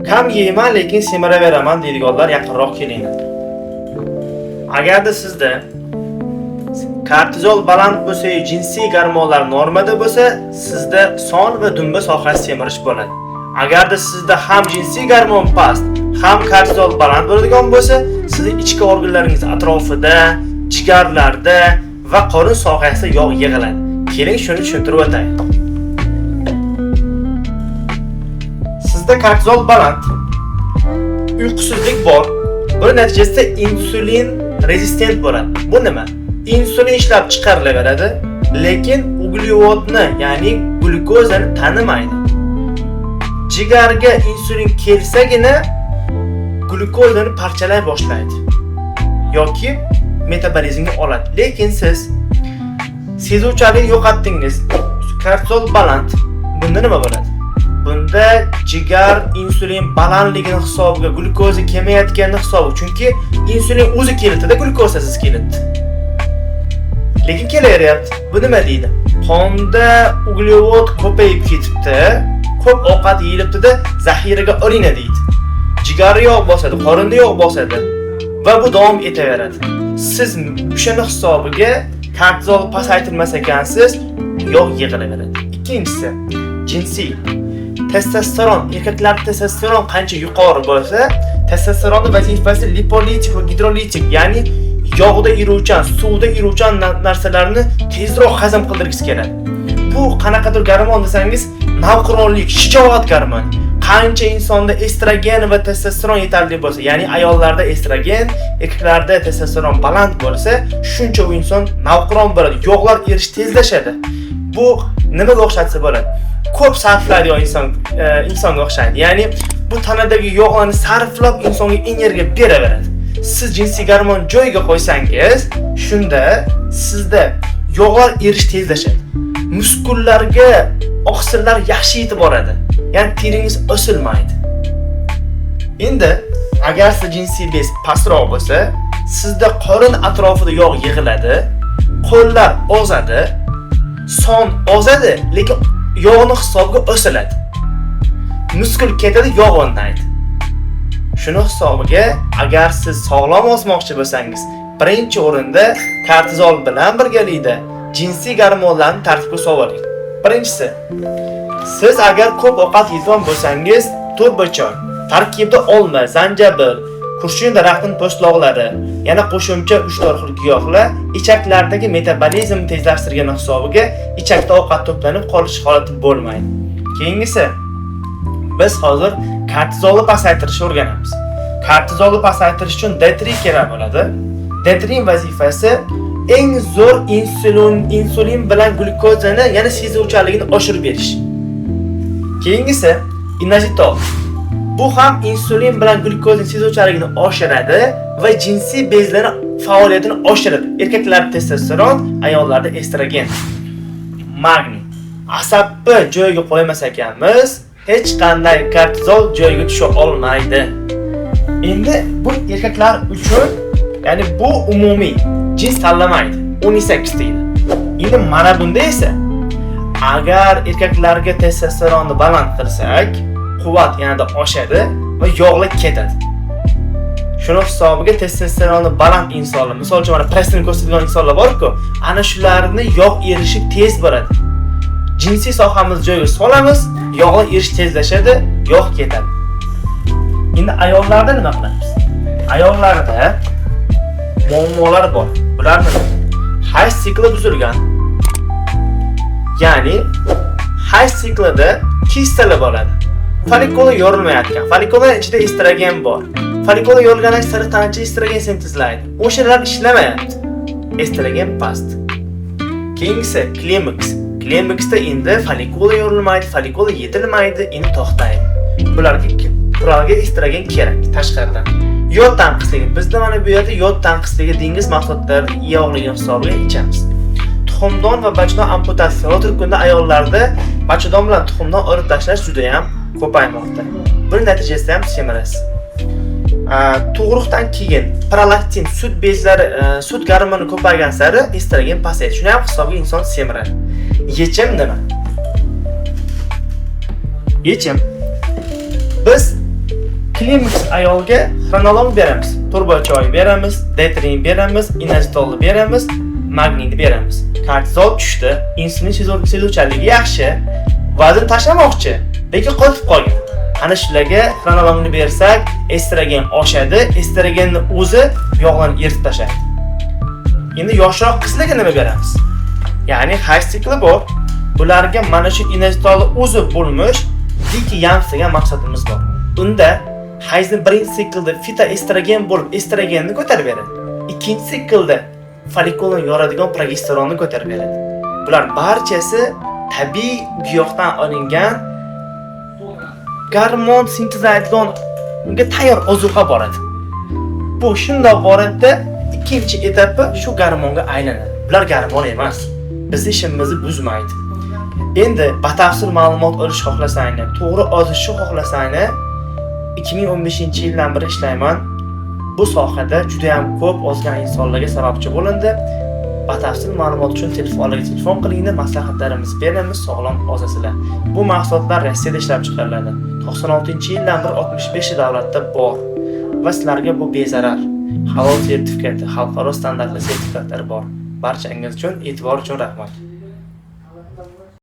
Kam yeyman lekin semiraveraman deydiganlar yaqinroq kelinglar. Agarda sizda kortizol baland bo'lsa, jinsiy gormonlar normada bo'lsa, sizda son va dumba sohasi semirish bo'ladi. Agarda sizda ham jinsiy gormon past, ham kortizol baland bo'ladigan bo'lsa, sizning ichki organlaringiz atrofida, jigarlarda va qorin sohasida yog' yig'iladi. Keling shuni tushuntirib o'tay. Sizda kortizol baland, uyqusizlik bor. Buning natijasida insulin rezistent bo'ladi. Bu nima? Insulin ishlab chiqarilaveradi, lekin uglevodni, ya'ni glyukozani tanimaydi. Jigarga insulin kelsagina glyukozani parchalay boshlaydi yoki metabolizmga oladi. Lekin siz sezuvchanlikni yo'qotdingiz, kortizol baland. Bunda nima bo'ladi? Bunda jigar insulin balandligini hisobiga glyukoza kelmayotgani hisobi, chunki insulin o'zi keladi-da, glyukozasiz keladi. Lekin kelaveryapti. Bu nima deydi? Qonda uglevod ko'payib ketibdi, ko'p ovqat yeyilibdi-da, zaxiraga olina deydi. Jigarda yog' bosadi, qorinda yog' bosadi va bu davom etaveradi. Siz o'shani hisobiga kortizol pasaytirmas ekansiz, yog' yig'ilaveradi. Ikkinchisi, jinsiy testosteron. Erkaklarda testosteron qancha yuqori bo'lsa, testosteronning vazifasi lipolitik va gidrolitik, ya'ni yog'da eruvchan, suvda eruvchan narsalarni tezroq hazm qildirgisi keladi. Bu qanaqadir gormon desangiz, navqironlik, shijoat gormoni. Qancha insonda estrogen va testosteron yetarli bo'lsa, ya'ni ayollarda estrogen, erkaklarda testosteron baland bo'lsa, shuncha u inson navqiron bo'ladi, yog'lar erish tezlashadi. Bu nimaga o'xshatsa bo'ladi? Ko'p sarflaydigan insonga o'xshaydi. Ya'ni bu tanadagi yog'larni sarflab insonga energiya beraveradi. Siz jinsiy gormon joyiga qo'ysangiz, shunda sizda yog'lar erish tezlashadi. Muskullarga oqsillar yaxshi yetib boradi. Ya'ni teringiz o'silmaydi. Endi agar siz jinsiy bez pastroq bo'lsa, sizda qorin atrofida yog' yig'iladi, qo'llar ozadi, son ozadi, lekin yog'ni hisobiga o'siladi. Muskul ketadi, yog' o'rnaydi. Shuni hisobiga agar siz sog'lom o'smoqchi bo'lsangiz, birinchi o'rinda kortizol bilan birgalikda jinsiy gormonlarni tartibga soling. Birinchisi, siz agar ko'p ovqat yeydigan bo'lsangiz, turbachoy, tarkibida olma, zanjabil, kurshun daraxtining po'stloqlari, yana qo'shimcha 3-4 xil giyohlar ichaklardagi metabolizmni tezlashtirgan hisobiga ichakda ovqat to'planib qolish holati bo'lmaydi. Keyingisi, biz hozir kortizolni pasaytirishni o'rganamiz. Kortizolni pasaytirish uchun D3 kerak bo'ladi. D3 vazifasi eng zo'r insulin bilan glyukozani, ya'ni sezuvchanligini oshirib berish. Keyingisi inositol. Bu ham insulin bilan glyukozning sezuvchanligini oshiradi va jinsiy bezlarning faoliyatini oshiradi. Erkaklarda testosteron, ayollarda estrogen. Magniy. Asabni joyiga qo'ymas ekanmiz, hech qanday kortizol joyiga tusha olmaydi. Endi bu erkaklar uchun, ya'ni bu umumiy jins tanlamaydi. Unisex deydi. Endi mana bunda esa agar erkaklarga testosteronni baland qilsak, quvvat yanada oshadi va yog'lar ketadi. Shuni hisobiga testosteronni baland insonlar, misol uchun mana pressini ko'rsatadigan insonlar bor-ku, ana shularni yog' erishi tez bo'ladi. Jinsiy sohamiz joyiga solamiz, yog'lar erish tezlashadi, yog' ketadi. Endi ayollarda nima qilamiz? Ayollarda muammolar bor. Bularni hayz sikli buzilgan. Ya'ni hayz siklida kistalar bo'ladi. Folikola yorilmayotgan. Folikolar ichida estrogen bor. Folikola yorilgandan sari tanacha estrogen sintezlaydi. O'shalar ishlamayapti. Estrogen past. Keyingisi klimaks. Klimaksda endi folikola yorilmaydi, folikola yetilmaydi, endi to'xtaydi. Bularga estrogen kerak tashqaridan. Yod tanqisligi. Bizda mana bu yerda yod tanqisligi dengiz mahsulotlari yog'ligi hisobiga ichamiz. Tuxumdon va bachadon amputatsiya. Hozirgi kunda ayollarda bachadon bilan tuxumdon olib tashlash juda ham ko'paymoqda. Buning natijasida ham semirasiz. Tug'ruqdan keyin prolaktin, sut bezlari, sut gormoni ko'paygan sari estrogen pasayadi. Shuni ham hisobiga inson semiradi. Yechim nima? Yechim. Biz Klimaks ayolga xronolog beramiz. Turbo choy beramiz, D-trin beramiz, inositolni beramiz, magniyni beramiz. Kortizol tushdi, insulin sezuvchanligi yaxshi, vazn tashlamoqchi, lekin qotib qolgan. Ana shularga xronologni bersak, estrogen oshadi, estrogenning o'zi yog'larni eritib tashlaydi. Endi yoshroq qizlarga nima beramiz? Ya'ni hayz sikli bor. Bularga mana shu inositolni o'zi bo'lmish diki yams degan maqsadimiz bor. Unda hayzning birinchi siklida fitoestrogen bo'lib estrogenni ko'tarib beradi. Ikkinchi siklda follikulni yoradigan progesteronni ko'tarib beradi. Bular barchasi tabiiy giyohdan olingan gormon sintezlaydigan unga tayyor ozuqa boradi. Bu shunday boradida ikkinchi etapi shu gormonga aylanadi. Bular gormon emas. Biz ishimizni buzmaydi. Endi batafsil ma'lumot olish xohlasanglar, to'g'ri ozishni xohlasanglar, 2015-yildan beri ishlayman. Bu sohada juda ham ko'p ozgan insonlarga sababchi bo'lindi. Batafsil ma'lumot uchun telefon qilinglar, maslahatlarimizni beramiz, sog'lom ozasizlar. Bu mahsulotlar Rossiyada ishlab chiqariladi. 96-yildan beri 65 davlatda bor va sizlarga bu bezarar. Halol sertifikati, xalqaro standartli sertifikatlari bor. Barchangiz uchun e'tibor uchun rahmat.